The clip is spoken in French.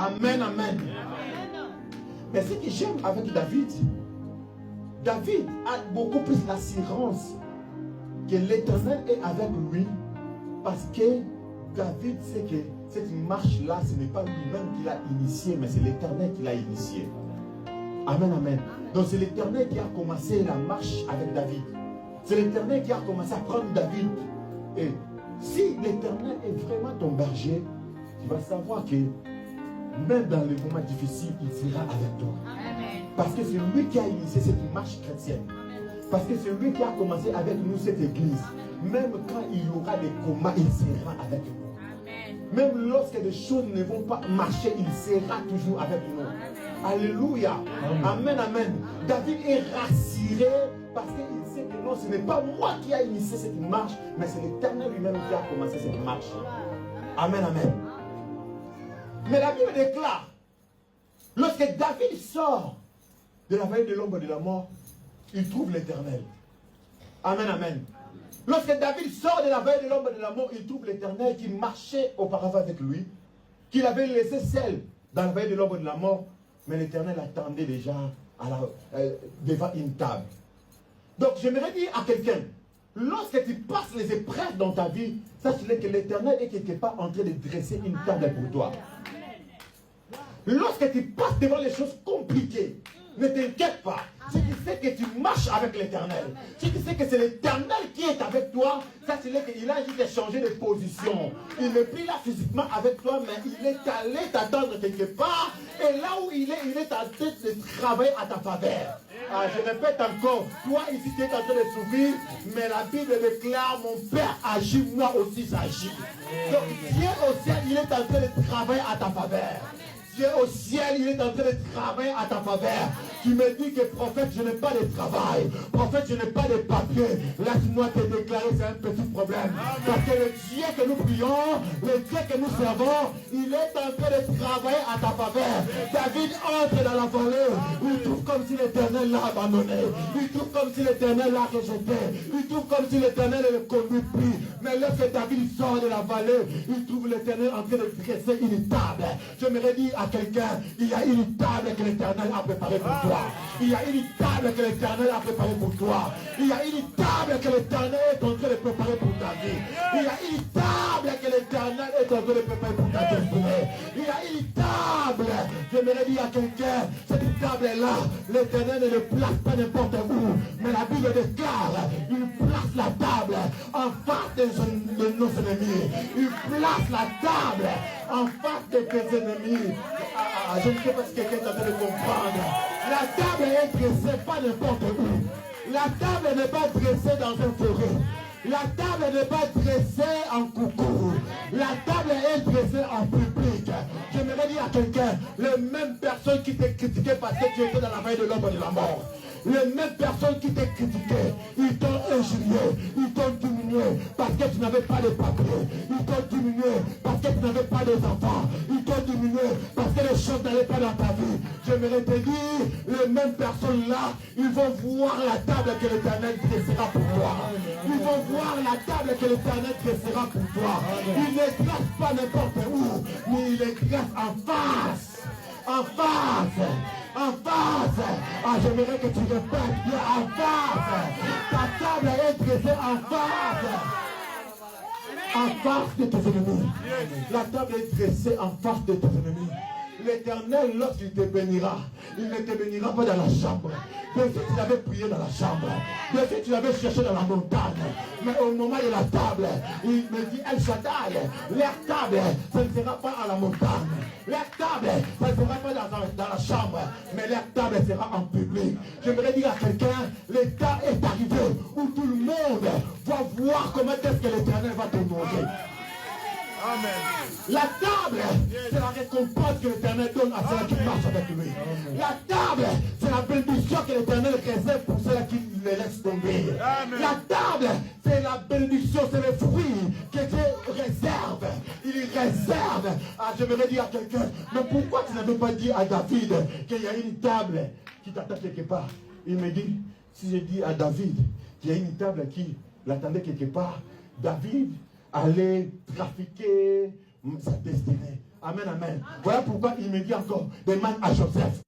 Amen, amen. Mais ce que j'aime avec David, David a beaucoup plus l'assurance que l'Éternel est avec lui, parce que David sait que cette marche-là, ce n'est pas lui-même qui l'a initiée, mais c'est l'Éternel qui l'a initiée. Amen, amen. Donc c'est l'Éternel qui a commencé la marche avec David. C'est l'Éternel qui a commencé à prendre David. Et si l'Éternel est vraiment ton berger, tu vas savoir que même dans les moments difficiles, il sera avec toi. Amen. Parce que c'est lui qui a initié cette marche chrétienne. Parce que c'est lui qui a commencé avec nous cette église. Même quand il y aura des combats, il sera avec nous. Amen. Même lorsque des choses ne vont pas marcher, il sera toujours avec nous. Amen. Alléluia. Amen, amen. David est rassuré parce qu'il sait que non, ce n'est pas moi qui a initié cette marche, mais c'est l'Éternel lui-même qui a commencé cette marche. Amen, amen. Mais la Bible déclare, lorsque David sort de la vallée de l'ombre de la mort, il trouve l'Éternel. Amen, amen. Lorsque David sort de la vallée de l'ombre de la mort, il trouve l'Éternel qui marchait auparavant avec lui, qu'il avait laissé seul dans la vallée de l'ombre de la mort, mais l'Éternel attendait déjà devant une table. Donc j'aimerais dire à quelqu'un, lorsque tu passes les épreuves dans ta vie, sache-le que l'Éternel est quelque part en train de dresser une table pour toi. Lorsque tu passes devant les choses compliquées, ne t'inquiète pas. Si tu sais que tu marches avec l'Éternel, si tu sais que c'est l'Éternel qui est avec toi, sache-le qu'il a juste changé de position. Il n'est plus là physiquement avec toi, mais il est allé t'attendre quelque part. Et là où il est en train de travailler à ta faveur. Ah, je répète encore, toi ici tu es en train de souffrir, mais la Bible déclare, mon Père agit, moi aussi j'agis. Donc Dieu au ciel, il est en train de travailler à ta faveur. Dieu au ciel, il est en train de travailler à ta faveur. Tu me dis que prophète, je n'ai pas de travail. Prophète, je n'ai pas de papier. Laisse-moi te déclarer, c'est un petit problème. Parce que le Dieu que nous prions, le Dieu que nous servons, il est en train de travailler à ta faveur. David entre dans la vallée. Il trouve comme si l'Éternel l'a abandonné. Il trouve comme si l'Éternel l'a rejeté. Il trouve comme si l'Éternel ne le conduit plus. Mais lorsque David sort de la vallée, il trouve l'Éternel en train de dresser une table. J'aimerais dire à quelqu'un, il y a une table que l'Éternel a préparée pour toi. Il y a une table que l'Éternel a préparée pour toi. Il y a une table que l'Éternel est en train de préparer pour ta vie. Il y a une table que l'Éternel est en train de préparer pour ta destinée. Il y a une table. J'aimerais dire à quelqu'un, cette table-là, l'Éternel ne le place pas n'importe où. Mais la Bible déclare, il place la table en face de nos ennemis. Il place la table en face de tes ennemis. Je ne sais pas si quelqu'un est en train de comprendre. La table est dressée pas n'importe où. La table n'est pas dressée dans un forêt. La table n'est pas dressée en coucou. La table est dressée en public. J'aimerais dire à quelqu'un, les mêmes personnes qui t'ont critiqué parce que tu étais dans la veille de l'ombre de la mort. Les mêmes personnes qui t'ont critiqué, ils t'ont injurié, ils t'ont diminué parce que tu n'avais pas de papier. Ils t'ont diminué parce que tu n'avais pas d'enfants. Ils t'ont diminué parce que les choses n'allaient pas dans ta vie. J'aimerais te dire, les mêmes personnes-là, ils vont voir la table que l'Éternel dressera pour toi. Ils vont voir la table que l'Éternel dressera pour toi. Il ne dresse pas n'importe où, mais il les dresse en face. En face. En face. Ah, j'aimerais que tu répètes bien en face. Ta table est dressée en face. En face de tes ennemis. La table est dressée en face de tes ennemis. L'Éternel, lorsqu'il te bénira, il ne te bénira pas dans la chambre. Bien sûr, tu l'avais prié dans la chambre. Bien sûr, tu l'avais cherché dans la montagne. Mais au moment de la table, il me dit, El Shaddai, leur table, ce ne sera pas à la montagne. Leur table, ce ne sera pas dans la chambre. Mais leur table sera en public. J'aimerais dire à quelqu'un, l'état est arrivé où tout le monde va voir comment est-ce que l'Éternel va te nourrir. Amen. La table, c'est la récompense que l'Éternel donne à ceux qui marchent avec lui. La table, c'est la bénédiction que l'Éternel réserve pour ceux qui les laissent tomber. Amen. La table, c'est la bénédiction, c'est le fruit que Dieu réserve. Il réserve. Ah, j'aimerais dire à quelqu'un, mais pourquoi tu n'avais pas dit à David qu'il y a une table qui t'attend quelque part? Il me dit, si je dis à David qu'il y a une table qui l'attendait quelque part, David allait trafiquer sa destinée. Amen, amen. Voilà pourquoi il me dit encore, demande à Joseph.